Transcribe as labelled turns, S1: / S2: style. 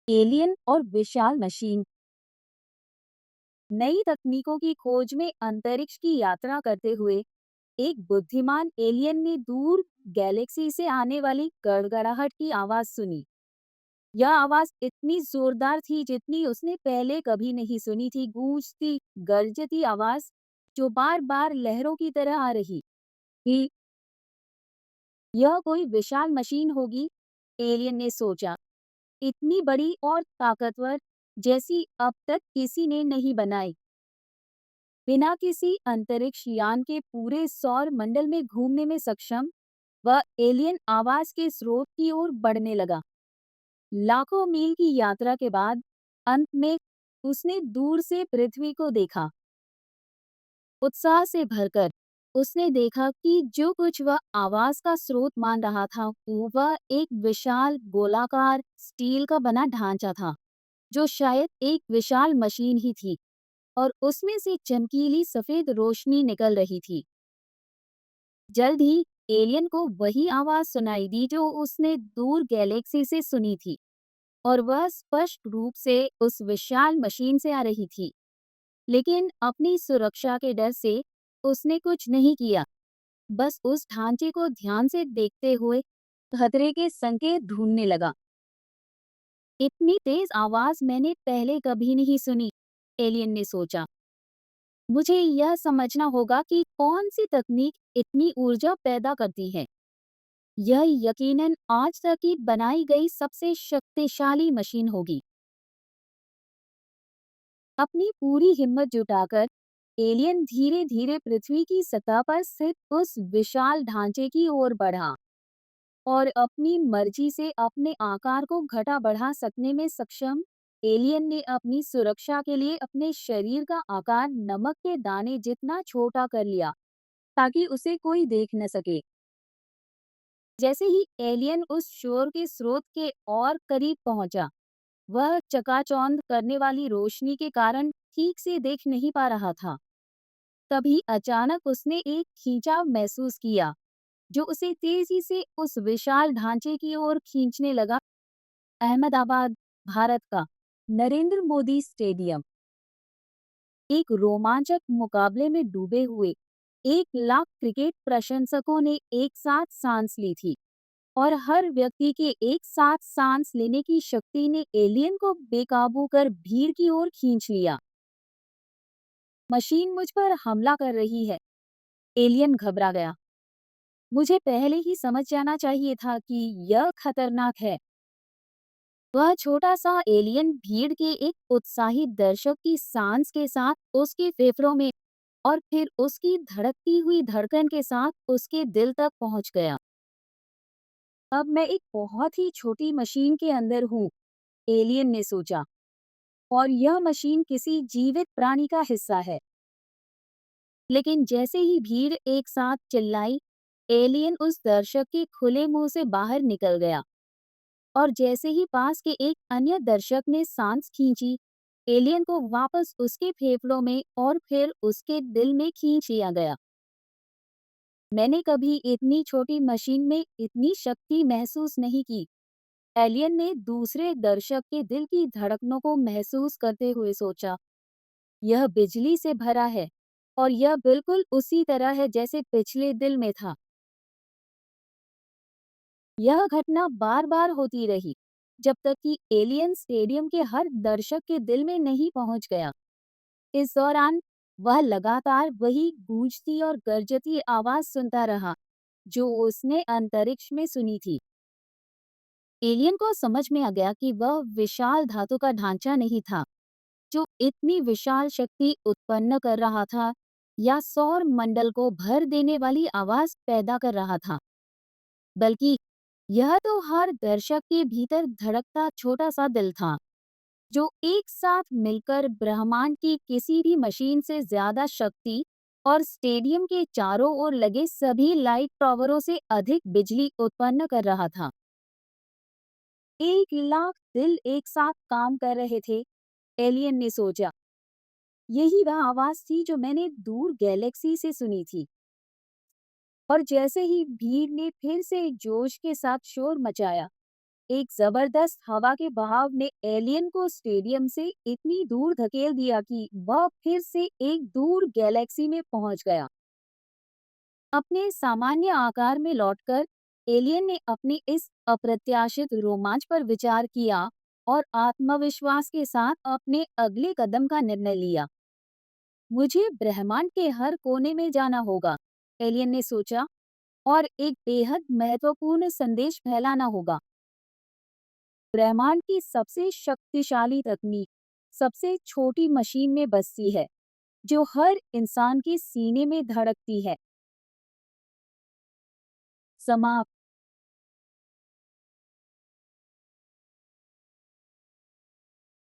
S1: Alien और विशाल machine. नई तकनीकों की खोज में अंतरिक्ष की यात्रा करते हुए एक बुद्धिमान एलियन ने दूर गैलेक्सी से आने वाली गड़गड़ाहट की आवाज सुनी। यह आवाज इतनी जोरदार थी जितनी उसने पहले कभी नहीं सुनी थी। गूंजती गर्जती आवाज जो बार बार लहरों की तरह आ रही थी। यह कोई विशाल मशीन होगी, एलियन ने सोचा। इतनी बड़ी और ताकतवर जैसी अब तक किसी ने नहीं बनाई। बिना किसी अंतरिक्ष यान के पूरे सौर मंडल में घूमने में सक्षम, वह एलियन आवाज के स्रोत की ओर बढ़ने लगा। लाखों मील की यात्रा के बाद अंत में उसने दूर से पृथ्वी को देखा। उत्साह से भरकर उसने देखा कि जो कुछ वह आवाज का स्रोत मान रहा था, वह एक विशाल गोलाकार स्टील का बना ढांचा था, जो शायद एक विशाल मशीन ही थी और उसमें से चमकीली सफेद रोशनी निकल रही थी। जल्द ही एलियन को वही आवाज सुनाई दी जो उसने दूर गैलेक्सी से सुनी थी, और वह स्पष्ट रूप से उस विशाल मशीन से आ रही थी। लेकिन अपनी सुरक्षा के डर से उसने कुछ नहीं किया, बस उस ढांचे को ध्यान से देखते हुए खतरे के संकेत ढूंढने लगा। इतनी तेज आवाज मैंने पहले कभी नहीं सुनी, एलियन ने सोचा। मुझे यह समझना होगा कि कौन सी तकनीक इतनी ऊर्जा पैदा करती है। यह यकीनन आज तक की बनाई गई सबसे शक्तिशाली मशीन होगी। अपनी पूरी हिम्मत जुटाकर एलियन धीरे धीरे पृथ्वी की सतह पर स्थित उस विशाल ढांचे की ओर बढ़ा और अपनी मर्जी से अपने आकार को घटा बढ़ा सकने में सक्षम एलियन ने अपनी सुरक्षा के लिए अपने शरीर का आकार नमक के दाने जितना छोटा कर लिया, ताकि उसे कोई देख न सके। जैसे ही एलियन उस शोर के स्रोत के और करीब पहुंचा, वह चकाचौंध करने वाली रोशनी के कारण ठीक से देख नहीं पा रहा था। तभी अचानक उसने एक खींचाव महसूस किया, जो उसे तेजी से उस विशाल ढांचे की ओर खींचने लगा। अहमदाबाद, भारत का नरेंद्र मोदी स्टेडियम। एक रोमांचक मुकाबले में डूबे हुए 1 लाख क्रिकेट प्रशंसकों ने एक साथ सांस ली थी, और हर व्यक्ति के एक साथ सांस लेने की शक्ति ने एलियन को बेकाबू कर भीड़ की ओर खींच लिया। मशीन मुझ पर हमला कर रही है, एलियन घबरा गया। मुझे पहले ही समझ जाना चाहिए था कि यह खतरनाक है। वह छोटा सा एलियन भीड़ के एक उत्साही दर्शक की सांस के साथ उसके फेफड़ों में और फिर उसकी धड़कती हुई धड़कन के साथ उसके दिल तक पहुंच गया। अब मैं एक बहुत ही छोटी मशीन के अंदर हूँ, एलियन ने सोचा, और यह मशीन किसी जीवित प्राणी का हिस्सा है। लेकिन जैसे ही भीड़ एक साथ चिल्लाई, एलियन उस दर्शक के खुले मुंह से बाहर निकल गया, और जैसे ही पास के एक अन्य दर्शक ने सांस खींची, एलियन को वापस उसके फेफड़ों में और फिर उसके दिल में खींच लिया गया। मैंने कभी इतनी छोटी मशीन में इतनी शक्ति महसूस नहीं की, एलियन ने दूसरे दर्शक के दिल की धड़कनों को महसूस करते हुए सोचा। यह बिजली से भरा है, और यह बिल्कुल उसी तरह है जैसे पिछले दिल में था। यह घटना बार बार होती रही, जब तक कि एलियन स्टेडियम के हर दर्शक के दिल में नहीं पहुंच गया। इस दौरान वह लगातार वही गूंजती और गरजती आवाज सुनता रहा, जो उसने अंतरिक्ष में सुनी थी। एलियन को समझ में आ गया कि वह विशाल धातु का ढांचा नहीं था, जो इतनी विशाल शक्ति उत्पन्न कर रहा था या सौर मंडल को भर देने वाली आवाज पैदा कर रहा था, बल्कि यह तो हर दर्शक के भीतर धड़कता छोटा सा दिल था, जो एक साथ मिलकर ब्रह्मांड की किसी भी मशीन से ज्यादा शक्ति और स्टेडियम के चारों ओर लगे सभी लाइट टावरों से अधिक बिजली उत्पन्न कर रहा था। 1 लाख दिल एक साथ काम कर रहे थे, एलियन ने सोचा। यही वह आवाज थी जो मैंने दूर गैलेक्सी से सुनी थी। और जैसे ही भीड़ ने फिर से जोश के साथ शोर मचाया, एक जबरदस्त हवा के बहाव ने एलियन को स्टेडियम से इतनी दूर धकेल दिया कि वह फिर से एक दूर गैलेक्सी में पहुंच गया। अपने सामान्य आकार में लौटकर एलियन ने अपने इस अप्रत्याशित रोमांच पर विचार किया और आत्मविश्वास के साथ अपने अगले कदम का निर्णय लिया। मुझे ब्रह्मांड के हर कोने में जाना होगा, एलियन ने सोचा, और एक बेहद महत्वपूर्ण संदेश फैलाना होगा। ब्रह्मांड की सबसे शक्तिशाली तकनीक सबसे छोटी मशीन में बसती है, जो हर इंसान के सीने में धड़कती है। समाप्त।